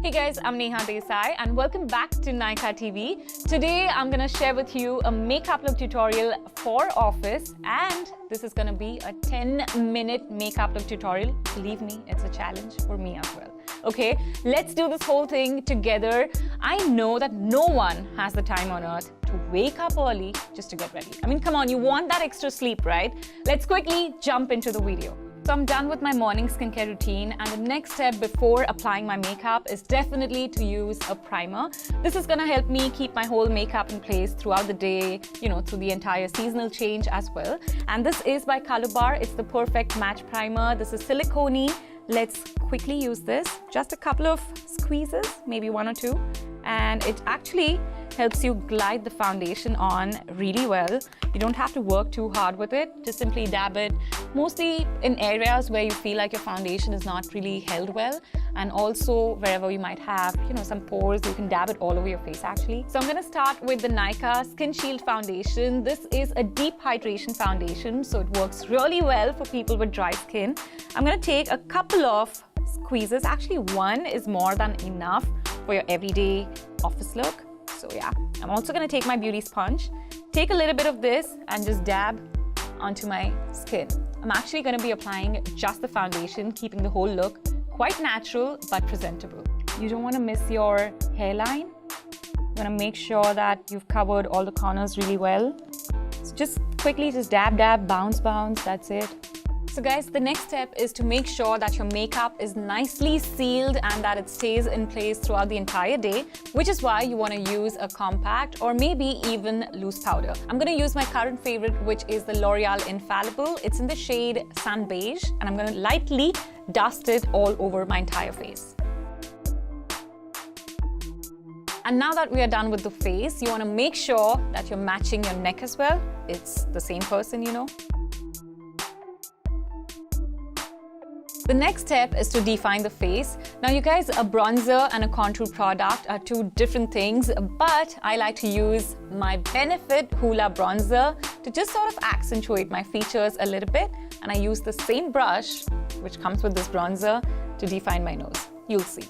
Hey guys, I'm Neha Desai and welcome back to Nykaa TV. Today I'm gonna share with you a makeup look tutorial for office, and this is gonna be a 10-minute makeup look tutorial. Believe me, it's a challenge for me as well. Okay, let's do this whole thing together. I know that no one has the time on earth to wake up early just to get ready. I mean, come on, you want that extra sleep, right? Let's quickly jump into the video. So I'm done with my morning skincare routine, and the next step before applying my makeup is definitely to use a primer. This is gonna help me keep my whole makeup in place throughout the day, through the entire seasonal change as well. And this is by Color Bar. It's the Perfect Match Primer. This is silicone-y. Let's quickly use this. Just a couple of squeezes, maybe one or two. And it actually helps you glide the foundation on really well. You don't have to work too hard with it. Just simply dab it, mostly in areas where you feel like your foundation is not really held well, and also wherever you might have, some pores, you can dab it all over your face actually. So I'm gonna start with the Nykaa Skin Shield Foundation. This is a deep hydration foundation, so it works really well for people with dry skin. I'm gonna take a couple of squeezes. Actually, one is more than enough for your everyday office look. So yeah, I'm also gonna take my beauty sponge, take a little bit of this and just dab onto my skin. I'm actually gonna be applying just the foundation, keeping the whole look quite natural but presentable. You don't wanna miss your hairline. You wanna make sure that you've covered all the corners really well. So just quickly just dab, dab, bounce, bounce, that's it. So guys, the next step is to make sure that your makeup is nicely sealed and that it stays in place throughout the entire day, which is why you want to use a compact or maybe even loose powder. I'm going to use my current favorite, which is the L'Oreal Infallible. It's in the shade Sun Beige, and I'm going to lightly dust it all over my entire face. And now that we are done with the face, you want to make sure that you're matching your neck as well. It's the same person, The next step is to define the face. Now you guys, a bronzer and a contour product are two different things, but I like to use my Benefit Hoola bronzer to just sort of accentuate my features a little bit. And I use the same brush, which comes with this bronzer, to define my nose. You'll see.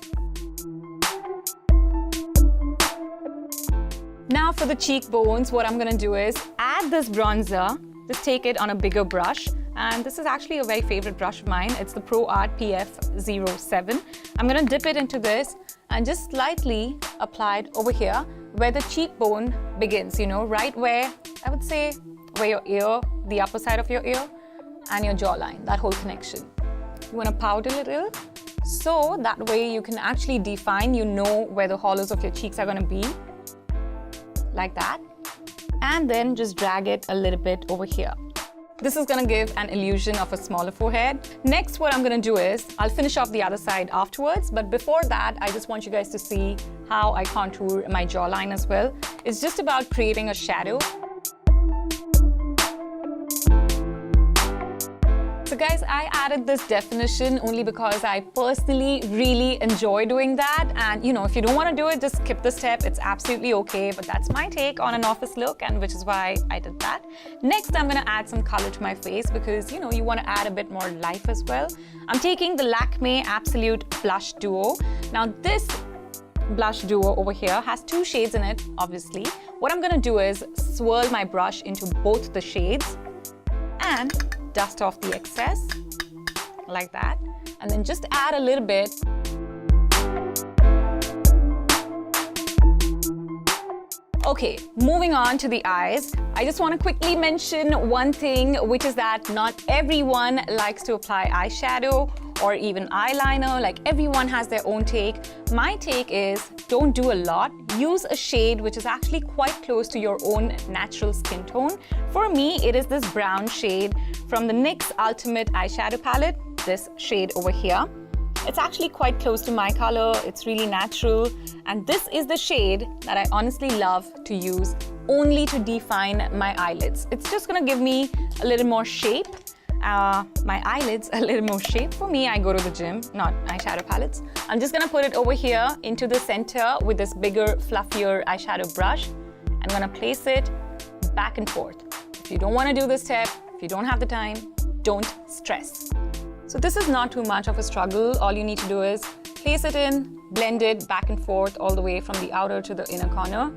Now for the cheekbones, what I'm gonna do is add this bronzer, just take it on a bigger brush. And this is actually a very favorite brush of mine. It's the Pro Art PF07. I'm gonna dip it into this and just slightly apply it over here where the cheekbone begins, right where, I would say, where your ear, the upper side of your ear, and your jawline, that whole connection. You wanna pout a little, so that way you can actually define, where the hollows of your cheeks are gonna be, like that. And then just drag it a little bit over here. This is gonna give an illusion of a smaller forehead. Next, what I'm gonna do is, I'll finish off the other side afterwards, but before that, I just want you guys to see how I contour my jawline as well. It's just about creating a shadow. So guys, I added this definition only because I personally really enjoy doing that. And if you don't want to do it, just skip the step. It's absolutely okay, but that's my take on an office look, and which is why I did that. Next, I'm going to add some color to my face because, you want to add a bit more life as well. I'm taking the Lakme Absolute Blush Duo. Now this blush duo over here has two shades in it, obviously. What I'm going to do is swirl my brush into both the shades and dust off the excess like that, and then just add a little bit. Okay, moving on to the eyes. I just want to quickly mention one thing, which is that not everyone likes to apply eyeshadow or even eyeliner. Like, everyone has their own take. My take is, don't do a lot. Use a shade which is actually quite close to your own natural skin tone. For me, it is this brown shade from the NYX Ultimate Eyeshadow Palette, this shade over here. It's actually quite close to my color. It's really natural. And this is the shade that I honestly love to use only to define my eyelids. It's just gonna give me a little more shape. My eyelids a little more shape. For me, I go to the gym, not eyeshadow palettes. I'm just gonna put it over here into the center with this bigger, fluffier eyeshadow brush. I'm gonna place it back and forth. If you don't wanna do this step, if you don't have the time, don't stress. So this is not too much of a struggle. All you need to do is place it in, blend it back and forth all the way from the outer to the inner corner.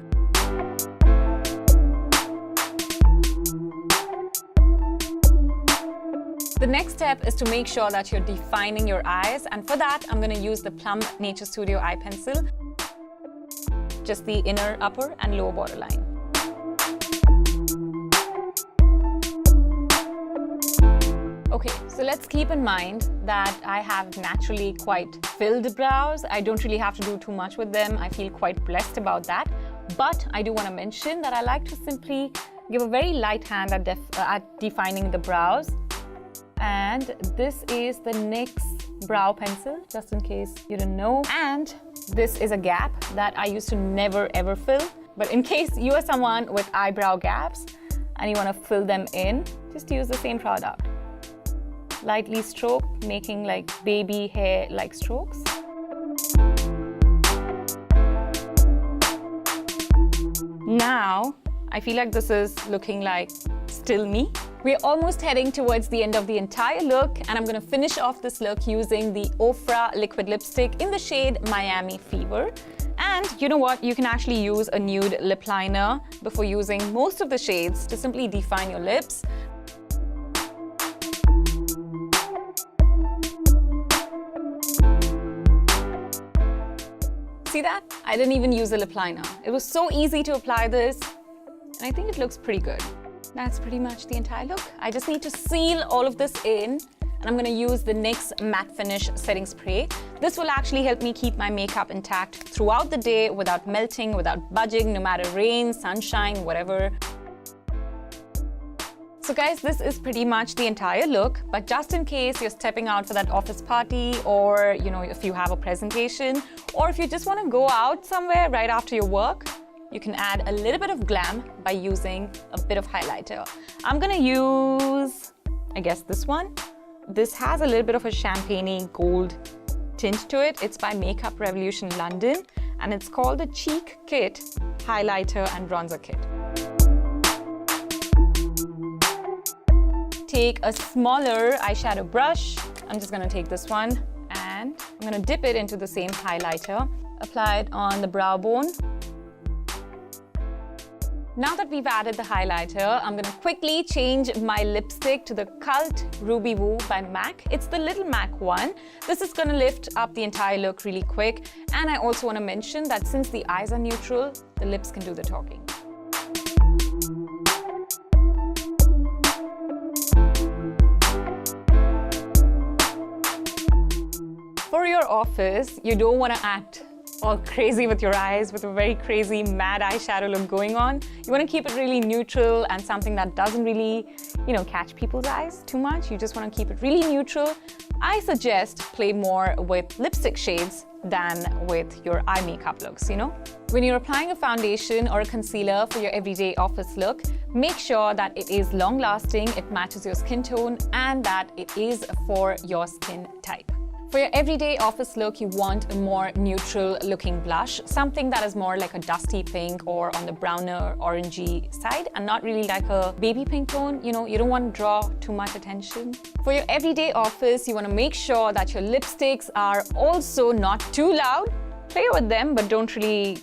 The next step is to make sure that you're defining your eyes, and for that I'm going to use the Plum Nature Studio eye pencil, just the inner, upper and lower borderline. Okay, so let's keep in mind that I have naturally quite filled brows. I don't really have to do too much with them. I feel quite blessed about that. But I do want to mention that I like to simply give a very light hand at defining the brows. And this is the NYX brow pencil, just in case you didn't know. And this is a gap that I used to never ever fill. But in case you are someone with eyebrow gaps and you want to fill them in, just use the same product. Lightly stroke, making like baby hair like strokes. Now, I feel like this is looking like still me. We're almost heading towards the end of the entire look, and I'm going to finish off this look using the Ofra liquid lipstick in the shade Miami Fever. And you know what? You can actually use a nude lip liner before using most of the shades to simply define your lips. See that? I didn't even use a lip liner. It was so easy to apply this, and I think it looks pretty good. That's pretty much the entire look. I just need to seal all of this in, and I'm going to use the NYX Matte Finish Setting Spray. This will actually help me keep my makeup intact throughout the day without melting, without budging, no matter rain, sunshine, whatever. So guys, this is pretty much the entire look, but just in case you're stepping out for that office party, or if you have a presentation, or if you just want to go out somewhere right after your work, you can add a little bit of glam by using a bit of highlighter. I'm gonna use, I guess, this one. This has a little bit of a champagne-y gold tint to it. It's by Makeup Revolution London, and it's called the Cheek Kit Highlighter and Bronzer Kit. Take a smaller eyeshadow brush. I'm just gonna take this one, and I'm gonna dip it into the same highlighter. Apply it on the brow bone. Now that we've added the highlighter, I'm going to quickly change my lipstick to the Cult Ruby Woo by MAC. It's the Little MAC one. This is going to lift up the entire look really quick. And I also want to mention that since the eyes are neutral, the lips can do the talking. For your office, you don't want to act all crazy with your eyes, with a very crazy mad eyeshadow look going on. You want to keep it really neutral and something that doesn't really, catch people's eyes too much. You just want to keep it really neutral. I suggest play more with lipstick shades than with your eye makeup looks, When you're applying a foundation or a concealer for your everyday office look, make sure that it is long-lasting, it matches your skin tone, and that it is for your skin type. For your everyday office look, you want a more neutral looking blush, something that is more like a dusty pink or on the browner orangey side, and not really like a baby pink tone. You don't want to draw too much attention. For your everyday office, you want to make sure that your lipsticks are also not too loud. Play with them, but don't really,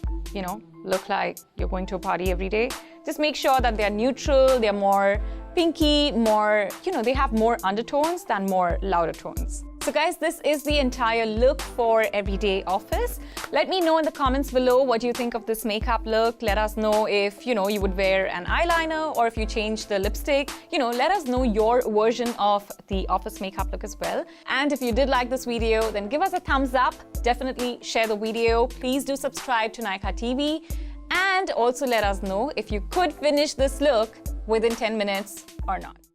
look like you're going to a party every day. Just make sure that they're neutral, they're more pinky, more, they have more undertones than more louder tones. So guys, this is the entire look for everyday office. Let me know in the comments below what you think of this makeup look. Let us know if, you would wear an eyeliner or if you change the lipstick. Let us know your version of the office makeup look as well. And if you did like this video, then give us a thumbs up. Definitely share the video. Please do subscribe to Nykaa TV. And also let us know if you could finish this look within 10 minutes or not.